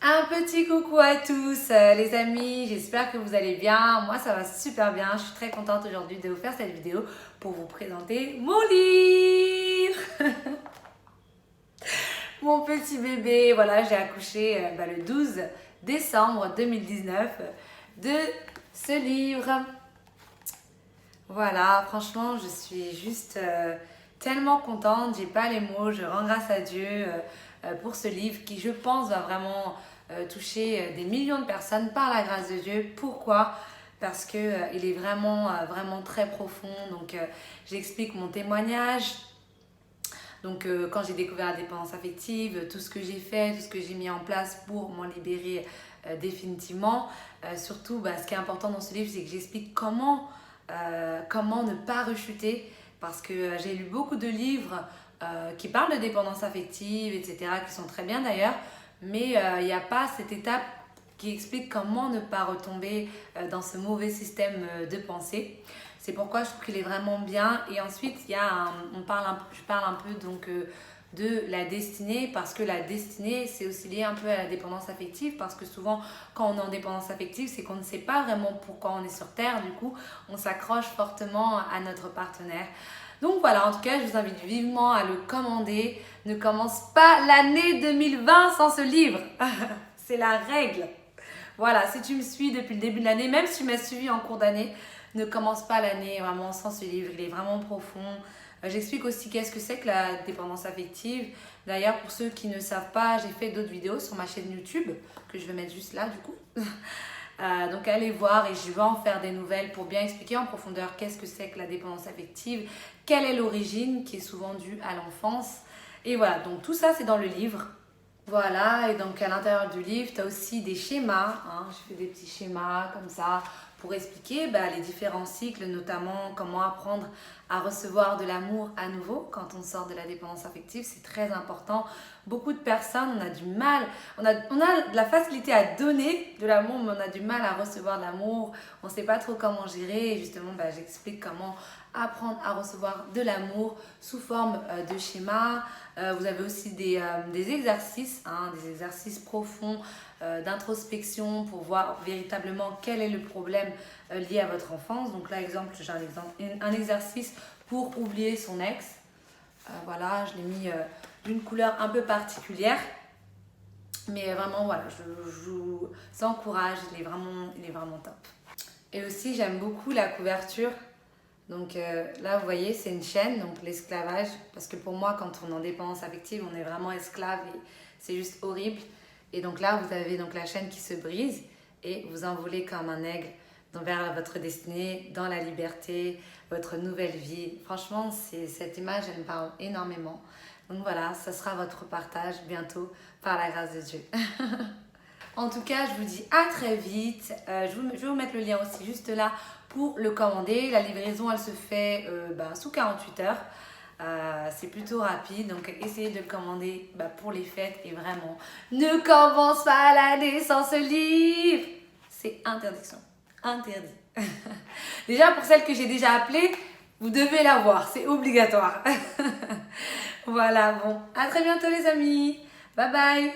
Un petit coucou à tous les amis, j'espère que vous allez bien. Moi ça va super bien, je suis très contente aujourd'hui de vous faire cette vidéo pour vous présenter mon livre. Mon petit bébé, voilà, j'ai accouché le 12 décembre 2019 de ce livre. Voilà, franchement je suis juste tellement contente, j'ai pas les mots, je rends grâce à Dieu pour ce livre qui je pense va vraiment toucher des millions de personnes par la grâce de Dieu. Pourquoi? Parce que il est vraiment très profond. Donc j'explique mon témoignage. Donc quand j'ai découvert la dépendance affective, tout ce que j'ai fait, tout ce que j'ai mis en place pour m'en libérer définitivement. Surtout, ce qui est important dans ce livre, c'est que j'explique comment ne pas rechuter. Parce que j'ai lu beaucoup de livres qui parlent de dépendance affective, etc., qui sont très bien d'ailleurs. Mais il n'y a pas cette étape qui explique comment ne pas retomber dans ce mauvais système de pensée. C'est pourquoi je trouve qu'il est vraiment bien. Et ensuite, je parle un peu donc de la destinée, parce que la destinée, c'est aussi lié un peu à la dépendance affective, parce que souvent, quand on est en dépendance affective, c'est qu'on ne sait pas vraiment pourquoi on est sur Terre. Du coup, on s'accroche fortement à notre partenaire. Donc voilà, en tout cas, je vous invite vivement à le commander. Ne commence pas l'année 2020 sans ce livre. C'est la règle. Voilà, si tu me suis depuis le début de l'année, même si tu m'as suivi en cours d'année, ne commence pas l'année vraiment sans ce livre. Il est vraiment profond. J'explique aussi qu'est-ce que c'est que la dépendance affective. D'ailleurs, pour ceux qui ne savent pas, j'ai fait d'autres vidéos sur ma chaîne YouTube, que je vais mettre juste là du coup. Donc allez voir, et je vais en faire des nouvelles pour bien expliquer en profondeur qu'est-ce que c'est que la dépendance affective, quelle est l'origine qui est souvent due à l'enfance. Et voilà, donc tout ça c'est dans le livre. Voilà, et donc à l'intérieur du livre, tu as aussi des schémas. Je fais des petits schémas comme ça pour expliquer les différents cycles, notamment comment apprendre à recevoir de l'amour à nouveau quand on sort de la dépendance affective. C'est très important. Beaucoup de personnes, on a du mal, on a de la facilité à donner de l'amour, mais on a du mal à recevoir de l'amour. On ne sait pas trop comment gérer. Et justement, j'explique comment apprendre à recevoir de l'amour sous forme de schéma. Vous avez aussi des exercices, des exercices profonds d'introspection pour voir véritablement quel est le problème lié à votre enfance. Donc là, j'ai un exercice pour oublier son ex. Voilà, je l'ai mis d'une couleur un peu particulière. Mais vraiment, voilà, je vous encourage, il est vraiment top. Et aussi, j'aime beaucoup la couverture. Donc là, vous voyez, c'est une chaîne, donc l'esclavage. Parce que pour moi, quand on est en dépendance affective, on est vraiment esclave et c'est juste horrible. Et donc là, vous avez donc la chaîne qui se brise et vous envolez comme un aigle vers votre destinée, dans la liberté, votre nouvelle vie. Franchement, cette image, elle me parle énormément. Donc voilà, ça sera votre partage bientôt par la grâce de Dieu. En tout cas, je vous dis à très vite. Je vais vous mettre le lien aussi juste là pour le commander. La livraison, elle se fait sous 48 heures. C'est plutôt rapide, donc essayez de le commander pour les fêtes. Et vraiment, ne commence pas l'année sans ce livre. C'est interdiction. Interdit. Déjà, pour celles que j'ai déjà appelées, vous devez l'avoir. C'est obligatoire. Voilà, bon. À très bientôt les amis. Bye bye.